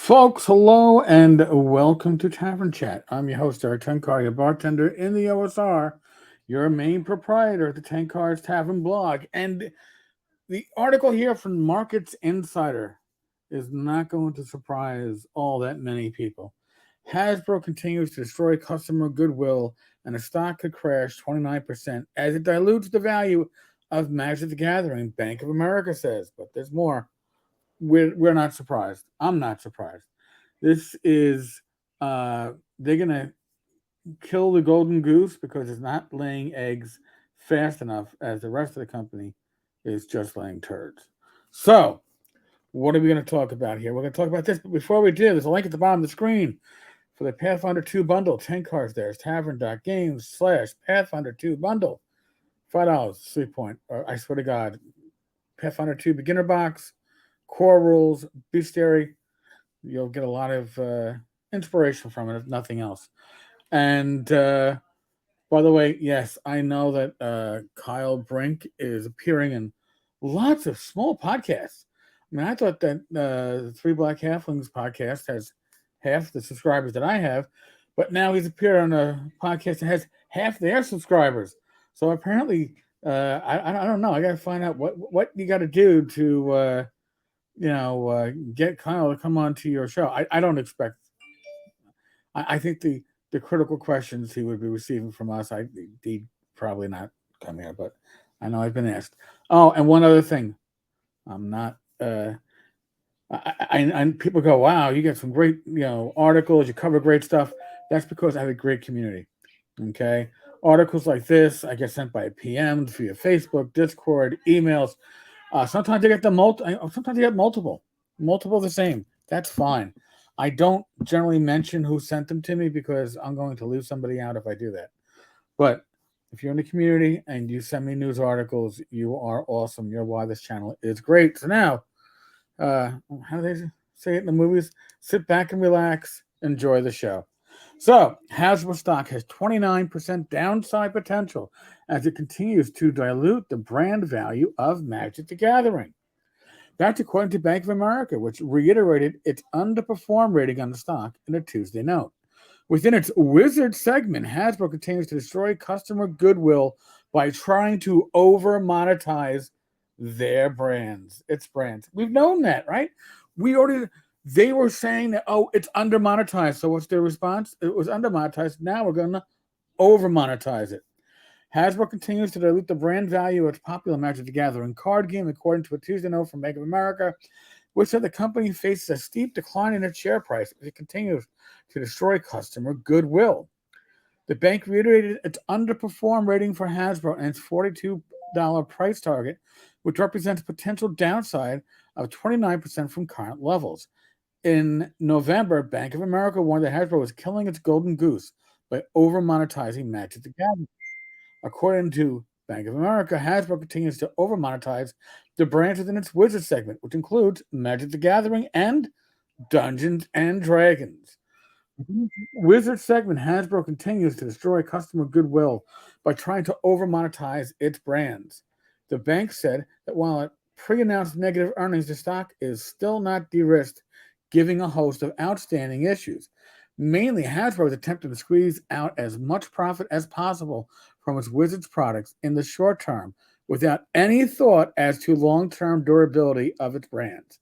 Folks, hello and welcome to Tavern Chat. I'm your host, Eric Tenkar, your bartender in the OSR, your main proprietor of the Tenkar's Tavern blog. And the article here from Markets Insider is not going to surprise all that many people. Hasbro continues to destroy customer goodwill, and the stock could crash 29% as it dilutes the value of Magic the Gathering, Bank of America says. But there's more. We're not surprised. I'm not surprised. This is they're gonna kill the golden goose because it's not laying eggs fast enough as the rest of the company is just laying turds. So, what are we going to talk about here? We're going to talk about this, but before we do, there's a link at the bottom of the screen for the Pathfinder 2 bundle. 10 cards there. It's tavern.games/Pathfinder 2 bundle. $5, 3 point. I swear to God. Pathfinder 2 beginner box, core rules, bestiary. You'll get a lot of inspiration from it, if nothing else. And by the way, yes, I know that Kyle Brink is appearing in lots of small podcasts. I mean, I thought that the Three Black Halflings podcast has half the subscribers that I have, but now he's appeared on a podcast that has half their subscribers. So apparently, I don't know. I got to find out what you got to do to get Kyle to come on to your show. I don't expect. I think the critical questions he would be receiving from us, he'd probably not come here, but I know I've been asked. Oh, and one other thing, I'm not. And people go, "Wow, you get some great, articles. You cover great stuff." That's because I have a great community. Okay, articles like this I get sent by PMs via Facebook, Discord, emails. Sometimes I get Sometimes I get multiple of the same. That's fine. I don't generally mention who sent them to me because I'm going to leave somebody out if I do that. But if you're in the community and you send me news articles, you are awesome. You're why this channel is great. So now, how do they say it in the movies? Sit back and relax. Enjoy the show. So, Hasbro stock has 29% downside potential as it continues to dilute the brand value of Magic the Gathering. That's according to Bank of America, which reiterated its underperform rating on the stock in a Tuesday note. Within its Wizard segment, Hasbro continues to destroy customer goodwill by trying to over-monetize its brands. We've known that, right? They were saying that, it's under-monetized. So what's their response? It was under-monetized. Now we're going to over-monetize it. Hasbro continues to dilute the brand value of its popular Magic the Gathering card game, according to a Tuesday note from Bank of America, which said the company faces a steep decline in its share price as it continues to destroy customer goodwill. The bank reiterated its underperform rating for Hasbro and its $42 price target, which represents potential downside of 29% from current levels. In November, Bank of America warned that Hasbro was killing its golden goose by over-monetizing Magic the Gathering. According to Bank of America, Hasbro continues to over-monetize the brands within its Wizard segment, which includes Magic the Gathering and Dungeons and Dragons. Wizard segment, Hasbro continues to destroy customer goodwill by trying to over-monetize its brands. The bank said that while it pre-announced negative earnings, the stock is still not de-risked, giving a host of outstanding issues. Mainly, Hasbro is attempting to squeeze out as much profit as possible from its Wizards products in the short term without any thought as to long-term durability of its brands.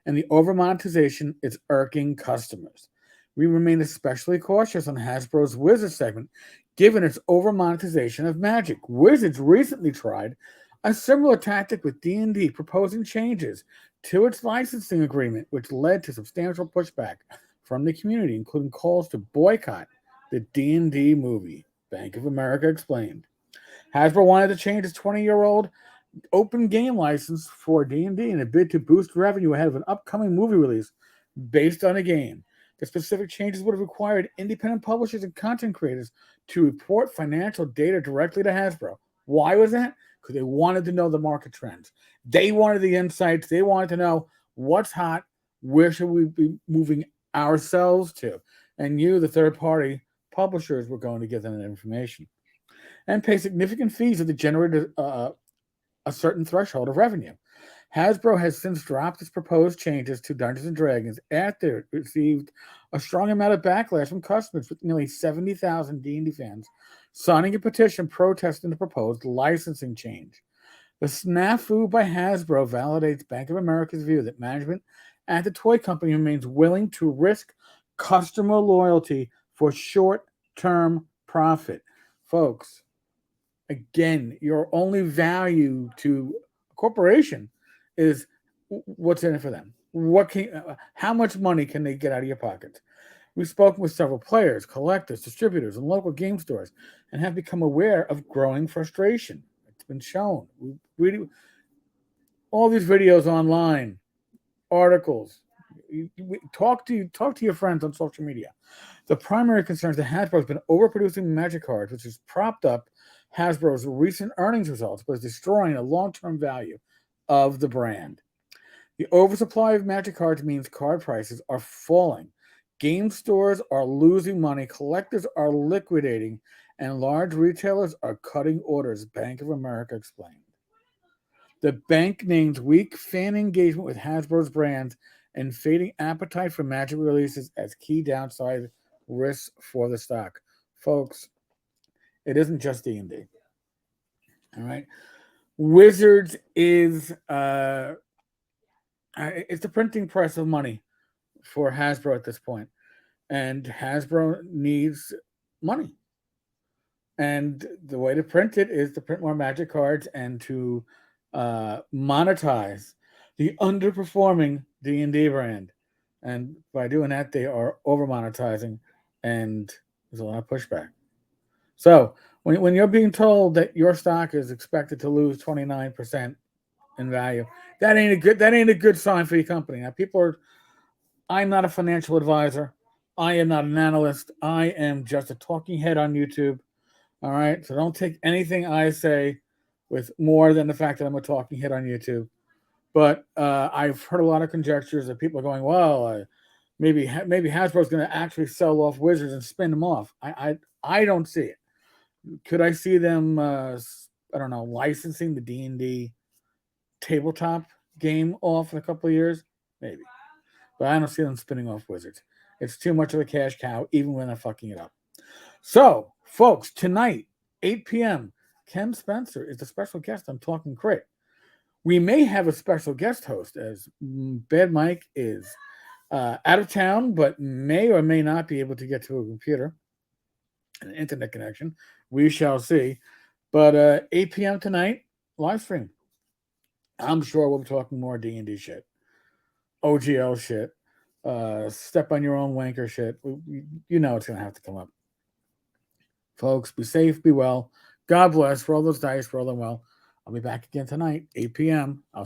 And the over-monetization is irking customers. We remain especially cautious on Hasbro's Wizards segment, given its over-monetization of Magic. Wizards recently tried a similar tactic with D&D, proposing changes to its licensing agreement, which led to substantial pushback from the community, including calls to boycott the D&D movie, Bank of America explained. Hasbro wanted to change its 20-year-old open game license for D&D in a bid to boost revenue ahead of an upcoming movie release based on a game. The specific changes would have required independent publishers and content creators to report financial data directly to Hasbro. Why was that? Because they wanted to know the market trends. They wanted the insights. They wanted to know what's hot, where should we be moving ourselves to. And you, the third-party publishers, were going to give them that information. And pay significant fees if they generated a certain threshold of revenue. Hasbro has since dropped its proposed changes to Dungeons and Dragons after it received a strong amount of backlash from customers, with nearly 70,000 D&D fans signing a petition protesting the proposed licensing change. The snafu by Hasbro validates Bank of America's view that management at the toy company remains willing to risk customer loyalty for short-term profit. Folks, again, your only value to a corporation is what's in it for them. How much money can they get out of your pocket? We've spoken with several players, collectors, distributors, and local game stores, and have become aware of growing frustration. It's been shown. All these videos online, articles. Talk to your friends on social media. The primary concern is that Hasbro has been overproducing Magic cards, which has propped up Hasbro's recent earnings results, but is destroying the long-term value of the brand. The oversupply of Magic cards means card prices are falling. Game stores are losing money, collectors are liquidating, and large retailers are cutting orders, Bank of America explained. The bank names weak fan engagement with Hasbro's brands and fading appetite for Magic releases as key downside risks for the stock. Folks, it isn't just D&D. All right. Wizards is it's the printing press of money for Hasbro at this point. And Hasbro needs money. And the way to print it is to print more Magic cards and to monetize the underperforming D&D brand. And by doing that, they are over-monetizing, and there's a lot of pushback. So when you're being told that your stock is expected to lose 29% in value, that ain't a good sign for your company. Now, I'm not a financial advisor. I am not an analyst. I am just a talking head on YouTube. All right. So don't take anything I say with more than the fact that I'm a talking head on YouTube. But I've heard a lot of conjectures that people are going, well, maybe Hasbro's going to actually sell off Wizards and spin them off. I don't see it. Could I see them? I don't know, licensing the D&D tabletop game off in a couple of years, maybe. But I don't see them spinning off Wizards. It's too much of a cash cow, even when they're fucking it up. So, folks, tonight, 8 p.m., Ken Spencer is the special guest on Talking Crit. We may have a special guest host, as Bad Mike is out of town, but may or may not be able to get to a computer, an internet connection. We shall see. But 8 p.m. tonight, live stream. I'm sure we'll be talking more D&D shit, OGL shit, step on your own wanker shit. You know it's going to have to come up. Folks, be safe, be well. God bless. Roll those dice, roll them well. I'll be back again tonight, 8 p.m. I'll